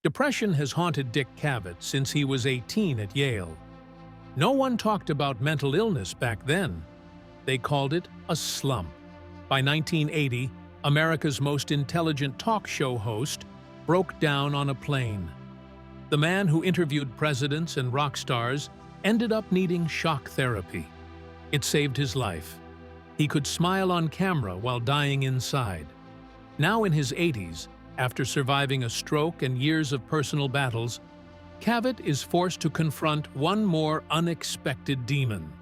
Depression has haunted Dick Cavett since he was 18 at Yale. No one talked about mental illness back then. They called it a slump. By 1980, America's most intelligent talk show host broke down on a plane. The man who interviewed presidents and rock stars ended up needing shock therapy. It saved his life. He could smile on camera while dying inside. Now in his 80s, after surviving a stroke and years of personal battles, Cavett is forced to confront one more unexpected demon.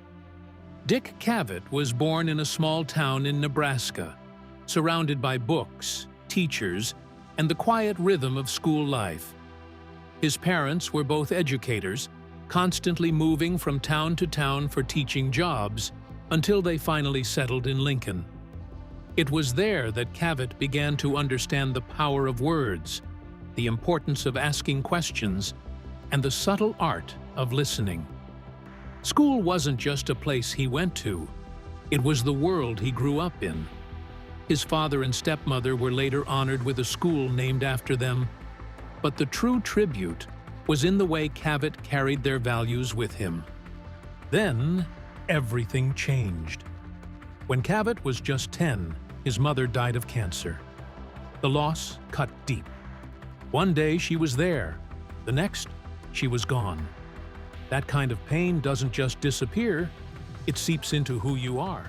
Dick Cavett was born in a small town in Nebraska, surrounded by books, teachers, and the quiet rhythm of school life. His parents were both educators, constantly moving from town to town for teaching jobs until they finally settled in Lincoln. It was there that Cavett began to understand the power of words, the importance of asking questions, and the subtle art of listening. School wasn't just a place he went to, it was the world he grew up in. His father and stepmother were later honored with a school named after them, but the true tribute was in the way Cavett carried their values with him. Then, everything changed. When Cavett was just 10, his mother died of cancer. The loss cut deep. One day she was there, the next she was gone. That kind of pain doesn't just disappear, it seeps into who you are.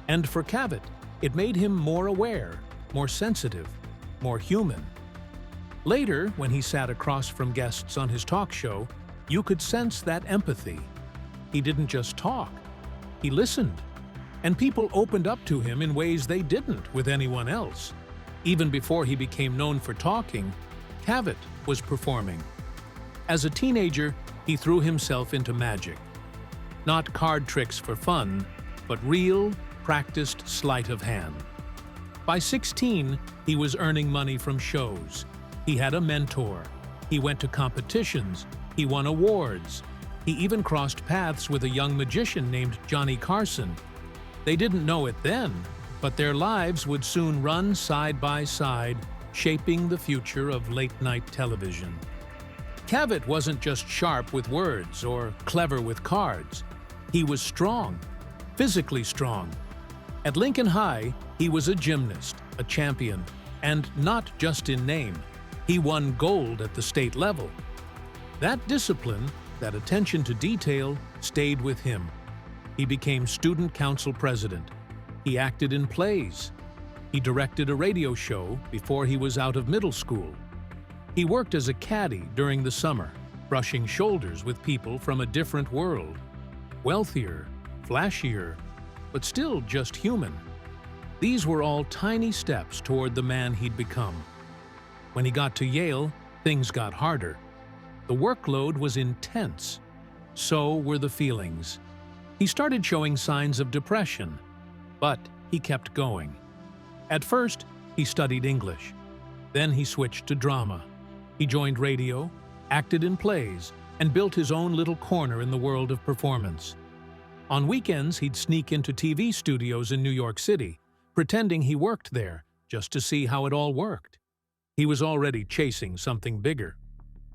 And for Cavett, it made him more aware, more sensitive, more human. Later, when he sat across from guests on his talk show, you could sense that empathy. He didn't just talk, he listened. And people opened up to him in ways they didn't with anyone else. Even before he became known for talking, Cavett was performing. As a teenager, he threw himself into magic. Not card tricks for fun, but real, practiced sleight of hand. By 16, he was earning money from shows. He had a mentor. He went to competitions. He won awards. He even crossed paths with a young magician named Johnny Carson. They didn't know it then, but their lives would soon run side by side, shaping the future of late-night television. Cavett wasn't just sharp with words or clever with cards. He was strong, physically strong. At Lincoln High, he was a gymnast, a champion, and not just in name. He won gold at the state level. That discipline, that attention to detail, stayed with him. He became student council president. He acted in plays. He directed a radio show before he was out of middle school. He worked as a caddy during the summer, brushing shoulders with people from a different world. Wealthier, flashier, but still just human. These were all tiny steps toward the man he'd become. When he got to Yale, things got harder. The workload was intense. So were the feelings. He started showing signs of depression, but he kept going. At first, he studied English. Then he switched to drama. He joined radio, acted in plays, and built his own little corner in the world of performance. On weekends, he'd sneak into TV studios in New York City, pretending he worked there, just to see how it all worked. He was already chasing something bigger.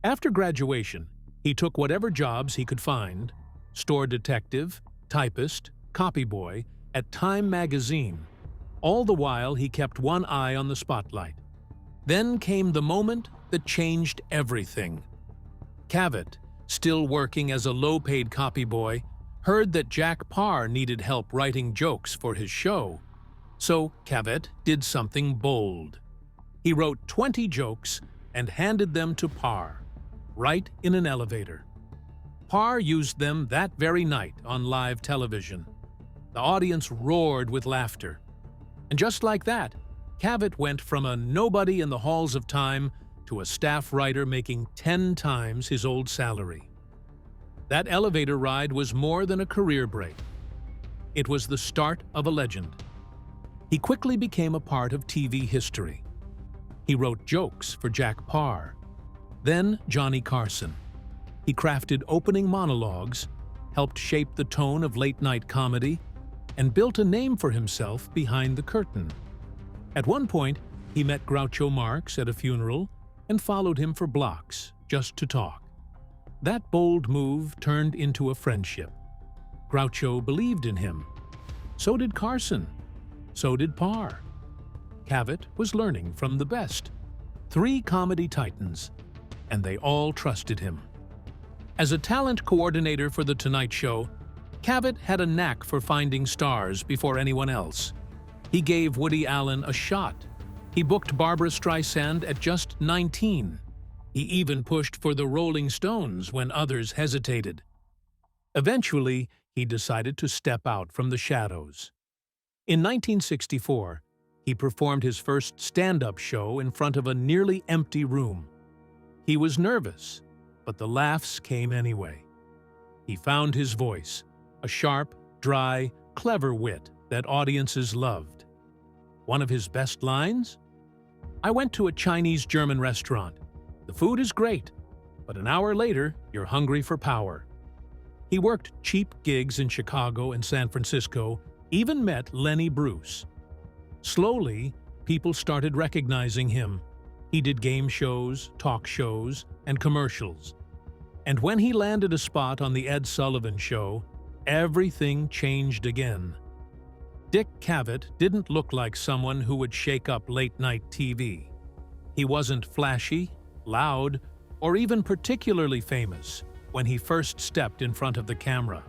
After graduation, he took whatever jobs he could find: store detective, typist, copyboy, at Time magazine. All the while, he kept one eye on the spotlight. Then came the moment that changed everything. Cavett, still working as a low-paid copyboy, heard that Jack Paar needed help writing jokes for his show. So Cavett did something bold. He wrote 20 jokes and handed them to Paar, right in an elevator. Paar used them that very night on live television. The audience roared with laughter. And just like that, Cavett went from a nobody in the halls of Time to a staff writer making 10 times his old salary. That elevator ride was more than a career break. It was the start of a legend. He quickly became a part of TV history. He wrote jokes for Jack Paar, then Johnny Carson. He crafted opening monologues, helped shape the tone of late-night comedy, and built a name for himself behind the curtain. At one point, he met Groucho Marx at a funeral, and followed him for blocks just to talk. That bold move turned into a friendship. Groucho believed in him. So did Carson. So did Parr. Cavett was learning from the best. 3 comedy titans, and they all trusted him. As a talent coordinator for The Tonight Show, Cavett had a knack for finding stars before anyone else. He gave Woody Allen a shot. He booked Barbra Streisand at just 19. He even pushed for the Rolling Stones when others hesitated. Eventually, he decided to step out from the shadows. In 1964, he performed his first stand-up show in front of a nearly empty room. He was nervous, but the laughs came anyway. He found his voice, a sharp, dry, clever wit that audiences loved. One of his best lines? "I went to a Chinese-German restaurant. The food is great, but an hour later, you're hungry for power." He worked cheap gigs in Chicago and San Francisco, even met Lenny Bruce. Slowly, people started recognizing him. He did game shows, talk shows, and commercials. And when he landed a spot on The Ed Sullivan Show, everything changed again. Dick Cavett didn't look like someone who would shake up late-night TV. He wasn't flashy, loud, or even particularly famous when he first stepped in front of the camera.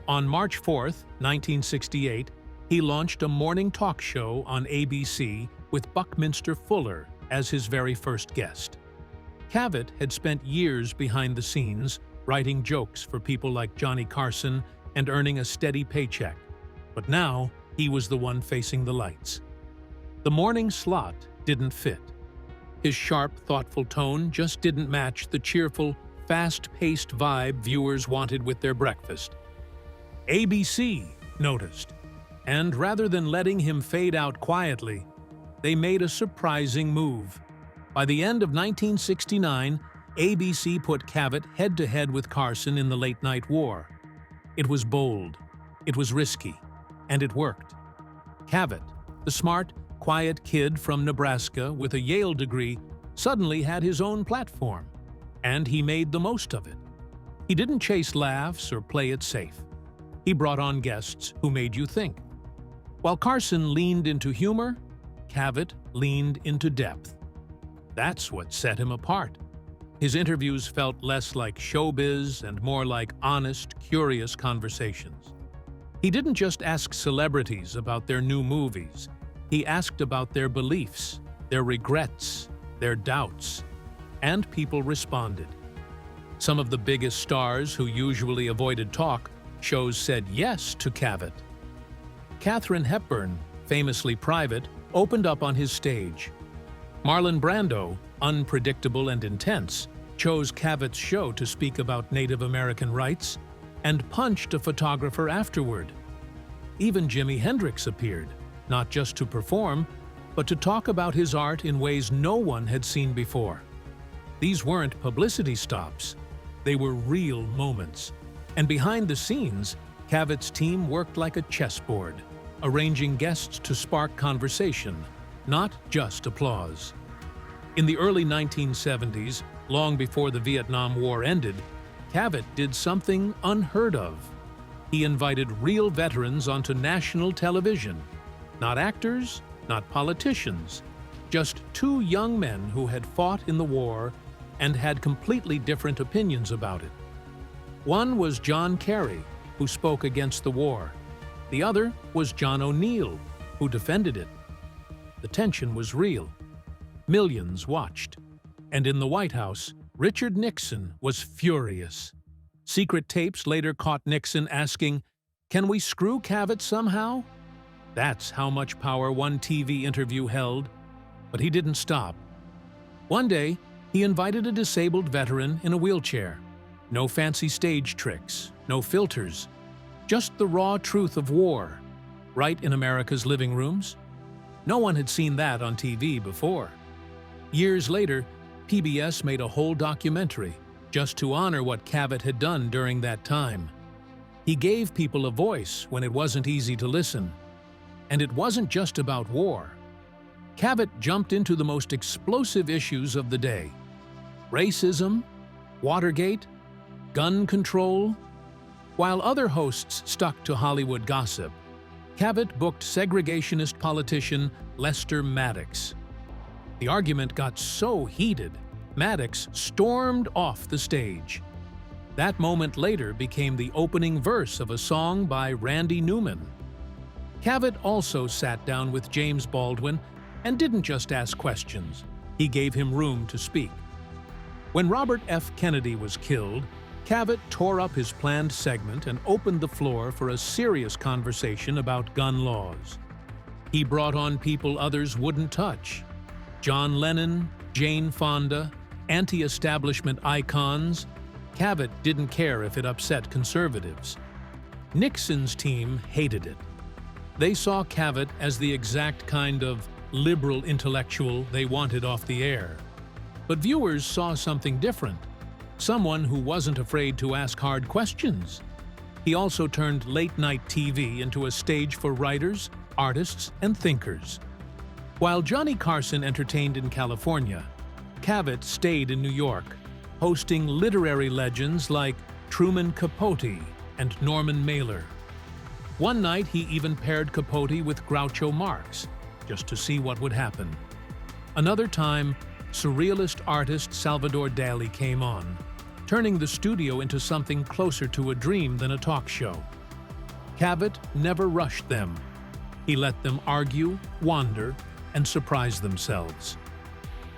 On March 4, 1968, he launched a morning talk show on ABC with Buckminster Fuller as his very first guest. Cavett had spent years behind the scenes, writing jokes for people like Johnny Carson and earning a steady paycheck. But now, he was the one facing the lights. The morning slot didn't fit. His sharp, thoughtful tone just didn't match the cheerful, fast-paced vibe viewers wanted with their breakfast. ABC noticed, and rather than letting him fade out quietly, they made a surprising move. By the end of 1969, ABC put Cavett head-to-head with Carson in the late-night war. It was bold, it was risky, and it worked. Cavett, the smart, quiet kid from Nebraska with a Yale degree, suddenly had his own platform, and he made the most of it. He didn't chase laughs or play it safe. He brought on guests who made you think. While Carson leaned into humor, Cavett leaned into depth. That's what set him apart. His interviews felt less like showbiz and more like honest, curious conversations. He didn't just ask celebrities about their new movies. He asked about their beliefs, their regrets, their doubts, and people responded. Some of the biggest stars who usually avoided talk shows said yes to Cavett. Katharine Hepburn, famously private, opened up on his stage. Marlon Brando, unpredictable and intense, chose Cavett's show to speak about Native American rights and punched a photographer afterward. Even Jimi Hendrix appeared, not just to perform, but to talk about his art in ways no one had seen before. These weren't publicity stops. They were real moments. And behind the scenes, Cavett's team worked like a chessboard, arranging guests to spark conversation, not just applause. In the early 1970s, long before the Vietnam War ended, Cavett did something unheard of. He invited real veterans onto national television. Not actors, not politicians, just 2 young men who had fought in the war and had completely different opinions about it. One was John Kerry, who spoke against the war. The other was John O'Neill, who defended it. The tension was real. Millions watched. And in the White House, Richard Nixon was furious. Secret tapes later caught Nixon asking, "Can we screw Cavett somehow?" That's how much power one TV interview held. But he didn't stop. One day, he invited a disabled veteran in a wheelchair. No fancy stage tricks, no filters, just the raw truth of war, right in America's living rooms. No one had seen that on TV before. Years later, PBS made a whole documentary just to honor what Cavett had done during that time. He gave people a voice when it wasn't easy to listen. And it wasn't just about war. Cavett jumped into the most explosive issues of the day: racism, Watergate, gun control. While other hosts stuck to Hollywood gossip, Cavett booked segregationist politician Lester Maddox. The argument got so heated, Maddox stormed off the stage. That moment later became the opening verse of a song by Randy Newman. Cavett also sat down with James Baldwin and didn't just ask questions, he gave him room to speak. When Robert F. Kennedy was killed, Cavett tore up his planned segment and opened the floor for a serious conversation about gun laws. He brought on people others wouldn't touch: John Lennon, Jane Fonda, anti-establishment icons. Cavett didn't care if it upset conservatives. Nixon's team hated it. They saw Cavett as the exact kind of liberal intellectual they wanted off the air. But viewers saw something different, someone who wasn't afraid to ask hard questions. He also turned late-night TV into a stage for writers, artists, and thinkers. While Johnny Carson entertained in California, Cavett stayed in New York, hosting literary legends like Truman Capote and Norman Mailer. One night he even paired Capote with Groucho Marx, just to see what would happen. Another time, surrealist artist Salvador Dali came on, turning the studio into something closer to a dream than a talk show. Cavett never rushed them. He let them argue, wander, and surprise themselves.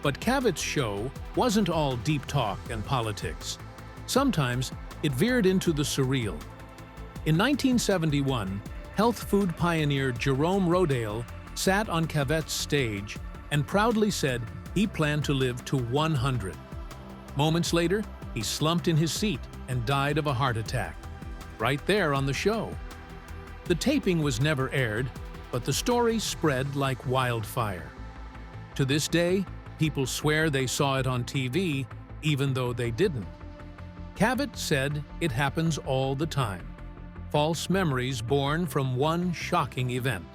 But Cavett's show wasn't all deep talk and politics. Sometimes it veered into the surreal. In 1971, health food pioneer Jerome Rodale sat on Cavett's stage and proudly said he planned to live to 100. Moments later, he slumped in his seat and died of a heart attack, right there on the show. The taping was never aired, but the story spread like wildfire. To this day, people swear they saw it on TV, even though they didn't. Cavett said it happens all the time. False memories born from one shocking event.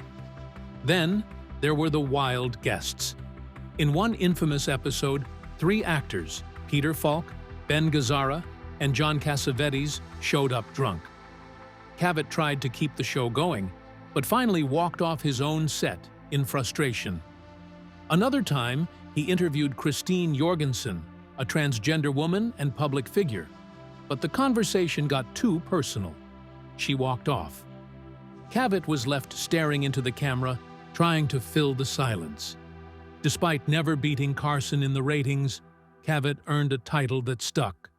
Then, there were the wild guests. In one infamous episode, 3 actors, Peter Falk, Ben Gazzara, and John Cassavetes, showed up drunk. Cavett tried to keep the show going, but finally walked off his own set in frustration. Another time, he interviewed Christine Jorgensen, a transgender woman and public figure, but the conversation got too personal. She walked off. Cavett was left staring into the camera, trying to fill the silence. Despite never beating Carson in the ratings, Cavett earned a title that stuck: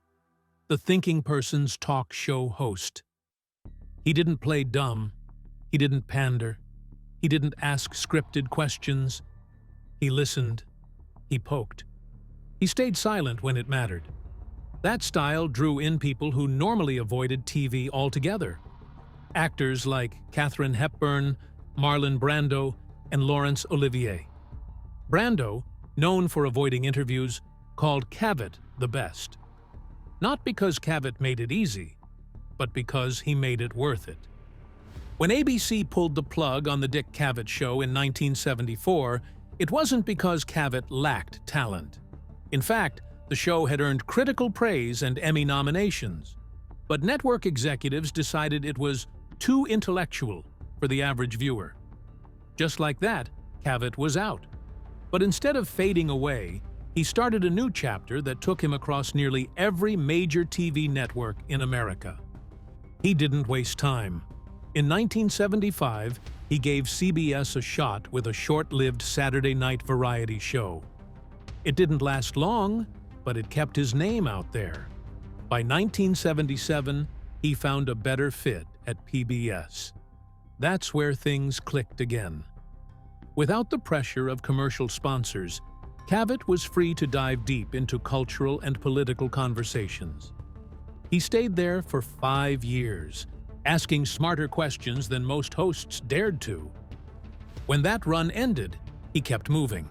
the thinking person's talk show host. He didn't play dumb. He didn't pander. He didn't ask scripted questions. He listened. He poked. He stayed silent when it mattered. That style drew in people who normally avoided TV altogether. Actors like Katharine Hepburn, Marlon Brando, and Laurence Olivier. Brando, known for avoiding interviews, called Cavett the best. Not because Cavett made it easy, but because he made it worth it. When ABC pulled the plug on the Dick Cavett Show in 1974, it wasn't because Cavett lacked talent. In fact, the show had earned critical praise and Emmy nominations. But network executives decided it was too intellectual for the average viewer. Just like that, Cavett was out. But instead of fading away, he started a new chapter that took him across nearly every major TV network in America. He didn't waste time. In 1975, he gave CBS a shot with a short-lived Saturday night variety show. It didn't last long, but it kept his name out there. By 1977, he found a better fit at PBS. That's where things clicked again. Without the pressure of commercial sponsors, Cavett was free to dive deep into cultural and political conversations. He stayed there for 5 years, asking smarter questions than most hosts dared to. When that run ended, he kept moving.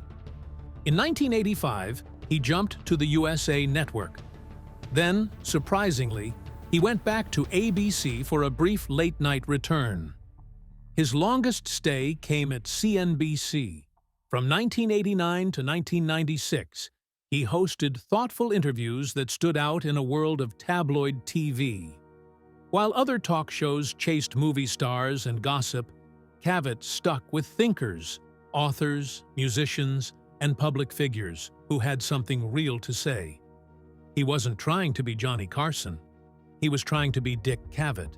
In 1985, he jumped to the USA Network. Then, surprisingly, he went back to ABC for a brief late-night return. His longest stay came at CNBC, From 1989 to 1996, he hosted thoughtful interviews that stood out in a world of tabloid TV. While other talk shows chased movie stars and gossip, Cavett stuck with thinkers, authors, musicians, and public figures who had something real to say. He wasn't trying to be Johnny Carson. He was trying to be Dick Cavett,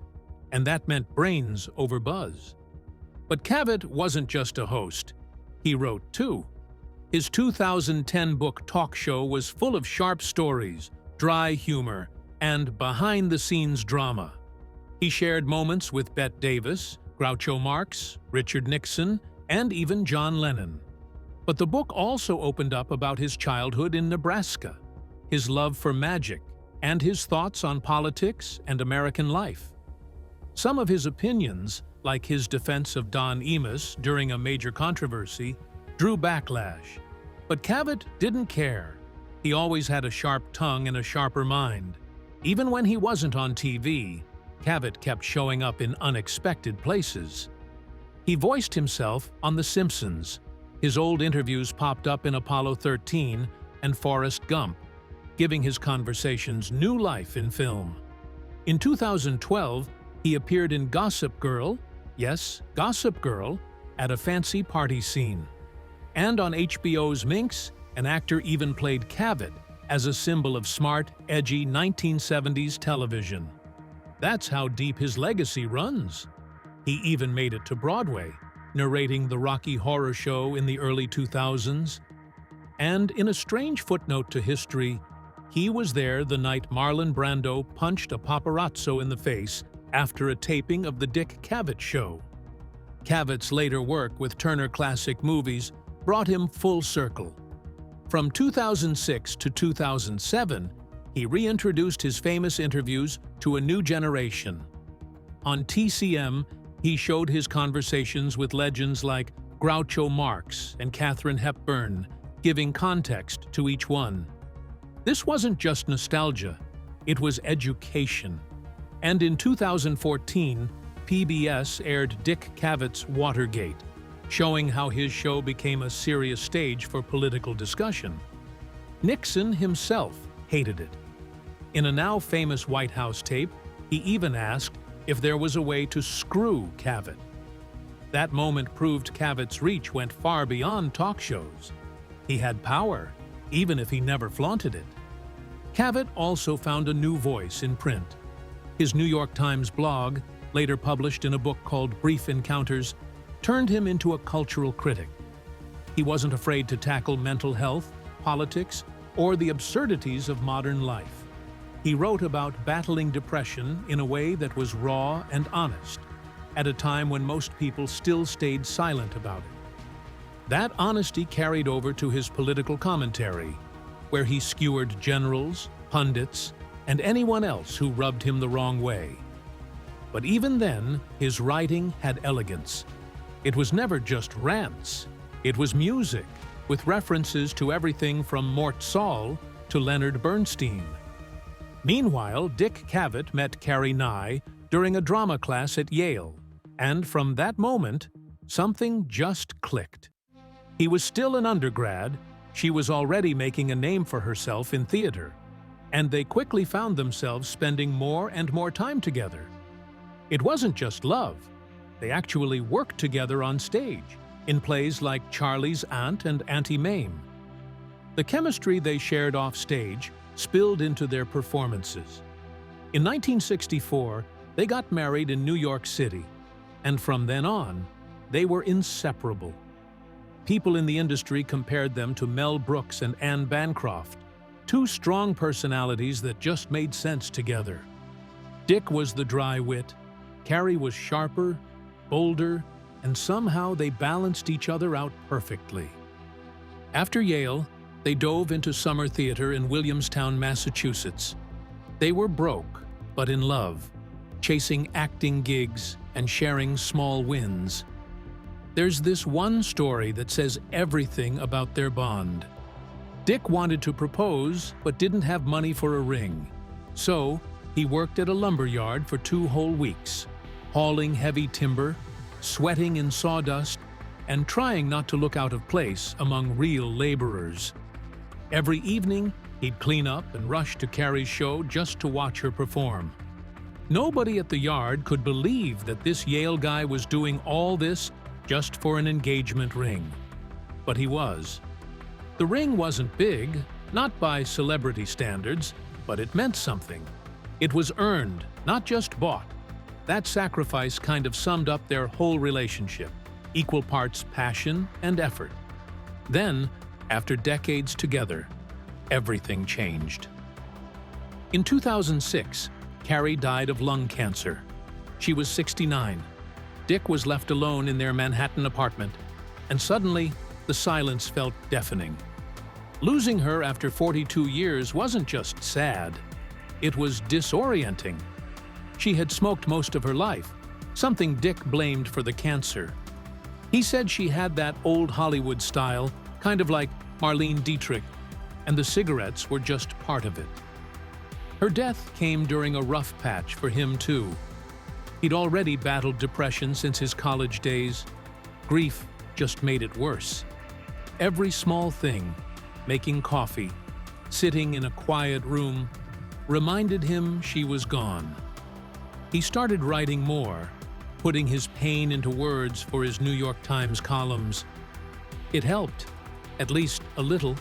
and that meant brains over buzz. But Cavett wasn't just a host. He wrote, too. His 2010 book Talk Show was full of sharp stories, dry humor, and behind-the-scenes drama. He shared moments with Bette Davis, Groucho Marx, Richard Nixon, and even John Lennon. But the book also opened up about his childhood in Nebraska, his love for magic, and his thoughts on politics and American life. Some of his opinions, like his defense of Don Imus during a major controversy, drew backlash. But Cavett didn't care. He always had a sharp tongue and a sharper mind. Even when he wasn't on TV, Cavett kept showing up in unexpected places. He voiced himself on The Simpsons. His old interviews popped up in Apollo 13 and Forrest Gump, giving his conversations new life in film. In 2012, he appeared in Gossip Girl, yes, Gossip Girl, at a fancy party scene. And on HBO's Minx, an actor even played Cavett as a symbol of smart, edgy 1970s television. That's how deep his legacy runs. He even made it to Broadway, narrating the Rocky Horror Show in the early 2000s. And in a strange footnote to history, he was there the night Marlon Brando punched a paparazzo in the face after a taping of The Dick Cavett Show. Cavett's later work with Turner Classic Movies brought him full circle. From 2006 to 2007, he reintroduced his famous interviews to a new generation. On TCM, he showed his conversations with legends like Groucho Marx and Katharine Hepburn, giving context to each one. This wasn't just nostalgia, it was education. And in 2014, PBS aired Dick Cavett's Watergate, showing how his show became a serious stage for political discussion. Nixon himself hated it. In a now famous White House tape, he even asked if there was a way to screw Cavett. That moment proved Cavett's reach went far beyond talk shows. He had power, even if he never flaunted it. Cavett also found a new voice in print. His New York Times blog, later published in a book called Brief Encounters, turned him into a cultural critic. He wasn't afraid to tackle mental health, politics, or the absurdities of modern life. He wrote about battling depression in a way that was raw and honest, at a time when most people still stayed silent about it. That honesty carried over to his political commentary, where he skewered generals, pundits, and anyone else who rubbed him the wrong way. But even then, his writing had elegance. It was never just rants. It was music, with references to everything from Mort Saul to Leonard Bernstein. Meanwhile, Dick Cavett met Carrie Nye during a drama class at Yale, and from that moment, something just clicked. He was still an undergrad, she was already making a name for herself in theater, and they quickly found themselves spending more and more time together. It wasn't just love. They actually worked together on stage, in plays like Charlie's Aunt and Auntie Mame. The chemistry they shared off stage spilled into their performances. In 1964, they got married in New York City, and from then on, they were inseparable. People in the industry compared them to Mel Brooks and Anne Bancroft, two strong personalities that just made sense together. Dick was the dry wit, Carrie was sharper, bolder, and somehow they balanced each other out perfectly. After Yale, they dove into summer theater in Williamstown, Massachusetts. They were broke, but in love, chasing acting gigs and sharing small wins. There's this one story that says everything about their bond. Dick wanted to propose, but didn't have money for a ring. So, he worked at a lumber yard for 2 whole weeks, hauling heavy timber, sweating in sawdust, and trying not to look out of place among real laborers. Every evening, he'd clean up and rush to Carrie's show just to watch her perform. Nobody at the yard could believe that this Yale guy was doing all this just for an engagement ring. But he was. The ring wasn't big, not by celebrity standards, but it meant something. It was earned, not just bought. That sacrifice kind of summed up their whole relationship, equal parts passion and effort. Then, after decades together, everything changed. In 2006, Carrie died of lung cancer. She was 69. Dick was left alone in their Manhattan apartment, and suddenly, the silence felt deafening. Losing her after 42 years wasn't just sad. It was disorienting. She had smoked most of her life, something Dick blamed for the cancer. He said she had that old Hollywood style, kind of like Marlene Dietrich, and the cigarettes were just part of it. Her death came during a rough patch for him too. He'd already battled depression since his college days. Grief just made it worse. Every small thing, making coffee, sitting in a quiet room, reminded him she was gone. He started writing more, putting his pain into words for his New York Times columns. It helped, at least a little.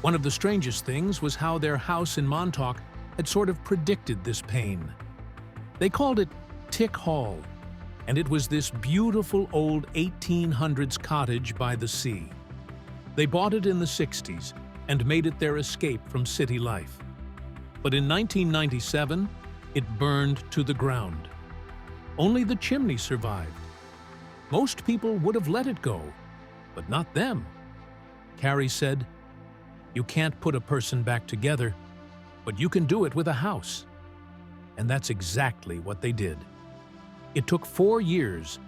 One of the strangest things was how their house in Montauk had sort of predicted this pain. They called it Tick Hall, and it was this beautiful old 1800s cottage by the sea. They bought it in the 60s and made it their escape from city life. But in 1997, it burned to the ground. Only the chimney survived. Most people would have let it go, but not them. Carrie said, "You can't put a person back together, but you can do it with a house." And that's exactly what they did. It took 4 years,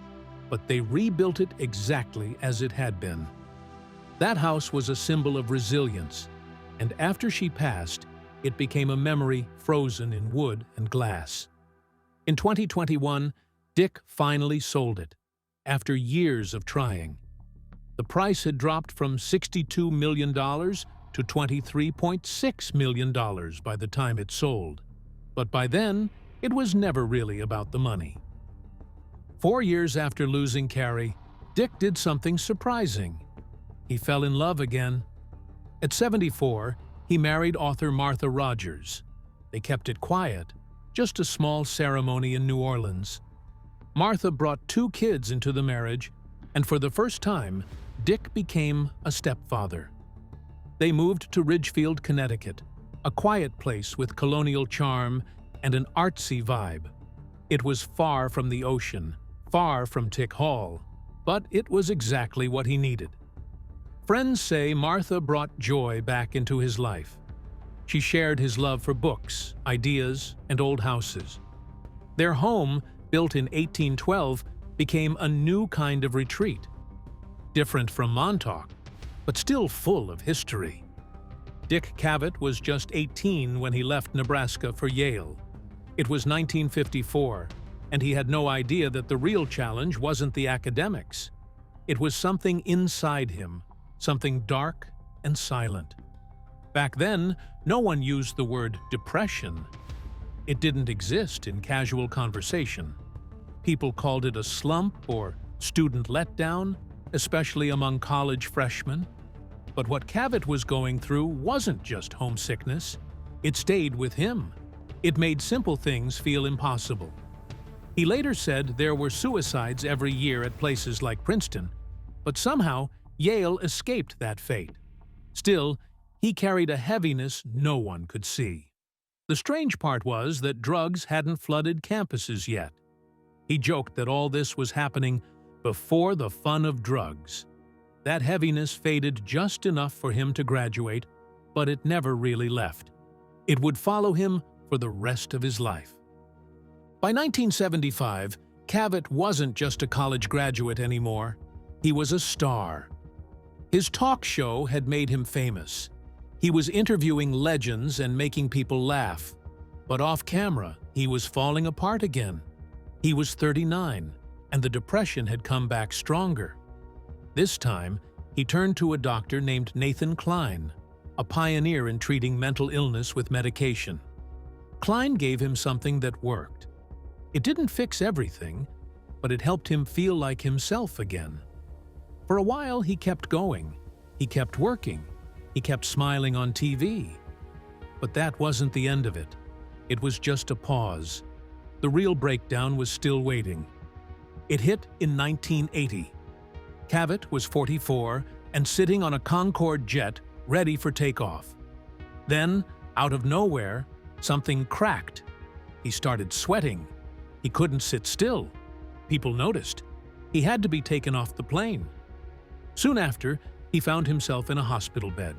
but they rebuilt it exactly as it had been. That house was a symbol of resilience, and after she passed, it became a memory frozen in wood and glass. In 2021, Dick finally sold it, after years of trying. The price had dropped from $62 million to $23.6 million by the time it sold. But by then, it was never really about the money. 4 years after losing Carrie, Dick did something surprising. He fell in love again. At 74, he married author Martha Rogers. They kept it quiet, just a small ceremony in New Orleans. Martha brought 2 kids into the marriage, and for the first time, Dick became a stepfather. They moved to Ridgefield, Connecticut, a quiet place with colonial charm and an artsy vibe. It was far from the ocean, far from Tick Hall, but it was exactly what he needed. Friends say Martha brought joy back into his life. She shared his love for books, ideas, and old houses. Their home, built in 1812, became a new kind of retreat. Different from Montauk, but still full of history. Dick Cavett was just 18 when he left Nebraska for Yale. It was 1954, and he had no idea that the real challenge wasn't the academics. It was something inside him, something dark and silent. Back then, no one used the word depression. It didn't exist in casual conversation. People called it a slump or student letdown, especially among college freshmen. But what Cavett was going through wasn't just homesickness. It stayed with him. It made simple things feel impossible. He later said there were suicides every year at places like Princeton, but somehow Yale escaped that fate. Still, he carried a heaviness no one could see. The strange part was that drugs hadn't flooded campuses yet. He joked that all this was happening before the fun of drugs. That heaviness faded just enough for him to graduate, but it never really left. It would follow him for the rest of his life. By 1975, Cavett wasn't just a college graduate anymore. He was a star. His talk show had made him famous. He was interviewing legends and making people laugh. But off camera, he was falling apart again. He was 39, and the depression had come back stronger. This time, he turned to a doctor named Nathan Klein, a pioneer in treating mental illness with medication. Klein gave him something that worked. It didn't fix everything, but it helped him feel like himself again. For a while, he kept going. He kept working. He kept smiling on TV. But that wasn't the end of it. It was just a pause. The real breakdown was still waiting. It hit in 1980. Cavett was 44 and sitting on a Concorde jet ready for takeoff. Then, out of nowhere, something cracked. He started sweating. He couldn't sit still. People noticed. He had to be taken off the plane. Soon after, he found himself in a hospital bed.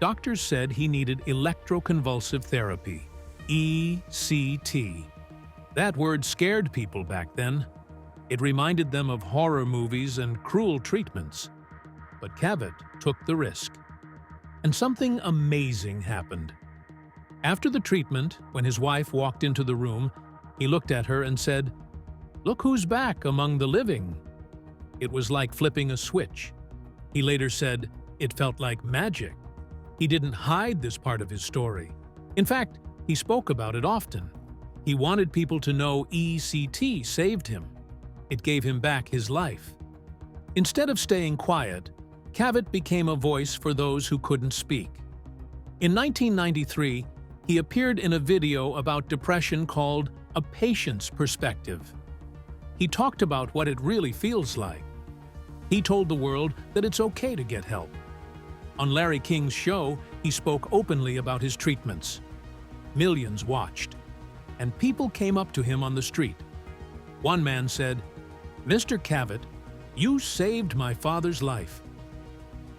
Doctors said he needed electroconvulsive therapy, ECT. That word scared people back then. It reminded them of horror movies and cruel treatments. But Cavett took the risk. And something amazing happened. After the treatment, when his wife walked into the room, he looked at her and said, "Look who's back among the living." It was like flipping a switch. He later said, it felt like magic. He didn't hide this part of his story. In fact, he spoke about it often. He wanted people to know ECT saved him. It gave him back his life. Instead of staying quiet, Cavett became a voice for those who couldn't speak. In 1993, he appeared in a video about depression called A Patient's Perspective. He talked about what it really feels like. He told the world that it's okay to get help. On Larry King's show, he spoke openly about his treatments. Millions watched, and people came up to him on the street. One man said, "Mr. Cavett, you saved my father's life."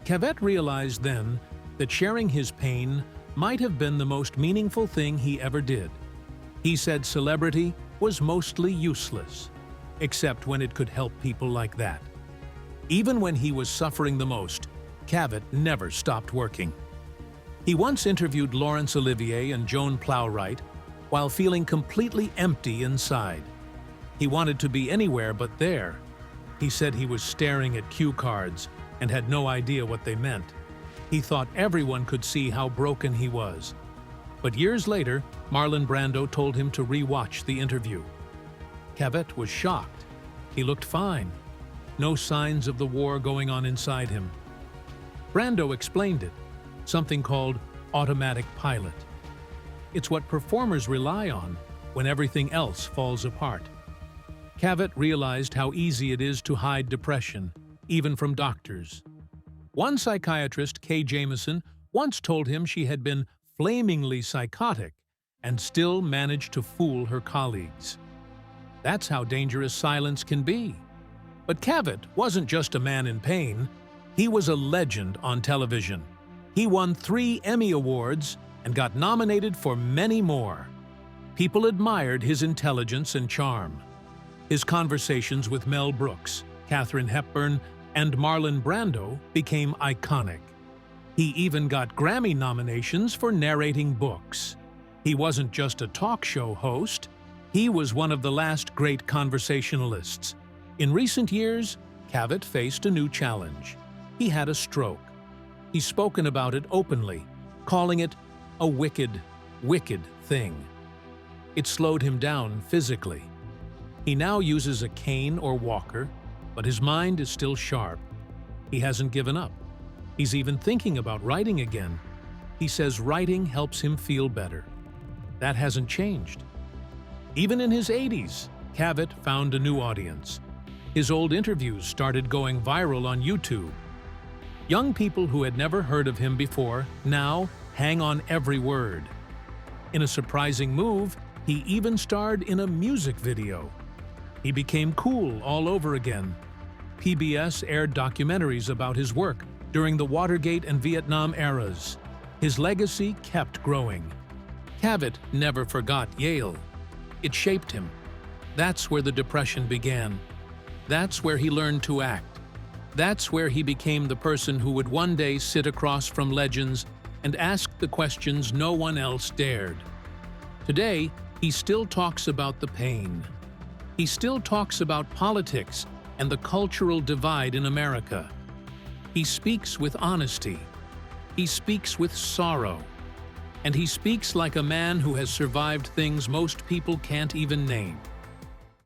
Cavett realized then that sharing his pain might have been the most meaningful thing he ever did. He said celebrity was mostly useless, except when it could help people like that. Even when he was suffering the most, Cavett never stopped working. He once interviewed Laurence Olivier and Joan Plowright while feeling completely empty inside. He wanted to be anywhere but there. He said he was staring at cue cards and had no idea what they meant. He thought everyone could see how broken he was. But years later, Marlon Brando told him to re-watch the interview. Cavett was shocked. He looked fine. No signs of the war going on inside him. Brando explained it, something called automatic pilot. It's what performers rely on when everything else falls apart. Cavett realized how easy it is to hide depression, even from doctors. One psychiatrist, Kay Jamison, once told him she had been flamingly psychotic and still managed to fool her colleagues. That's how dangerous silence can be. But Cavett wasn't just a man in pain. He was a legend on television. He won 3 Emmy Awards and got nominated for many more. People admired his intelligence and charm. His conversations with Mel Brooks, Katharine Hepburn, and Marlon Brando became iconic. He even got Grammy nominations for narrating books. He wasn't just a talk show host. He was one of the last great conversationalists. In recent years, Cavett faced a new challenge. He had a stroke. He's spoken about it openly, calling it a wicked, wicked thing. It slowed him down physically. He now uses a cane or walker, but his mind is still sharp. He hasn't given up. He's even thinking about writing again. He says writing helps him feel better. That hasn't changed. Even in his 80s, Cavett found a new audience. His old interviews started going viral on YouTube. Young people who had never heard of him before now hang on every word. In a surprising move, he even starred in a music video. He became cool all over again. PBS aired documentaries about his work during the Watergate and Vietnam eras. His legacy kept growing. Cavett never forgot Yale. It shaped him. That's where the Depression began. That's where he learned to act. That's where he became the person who would one day sit across from legends and ask the questions no one else dared. Today, he still talks about the pain. He still talks about politics and the cultural divide in America. He speaks with honesty. He speaks with sorrow. And he speaks like a man who has survived things most people can't even name.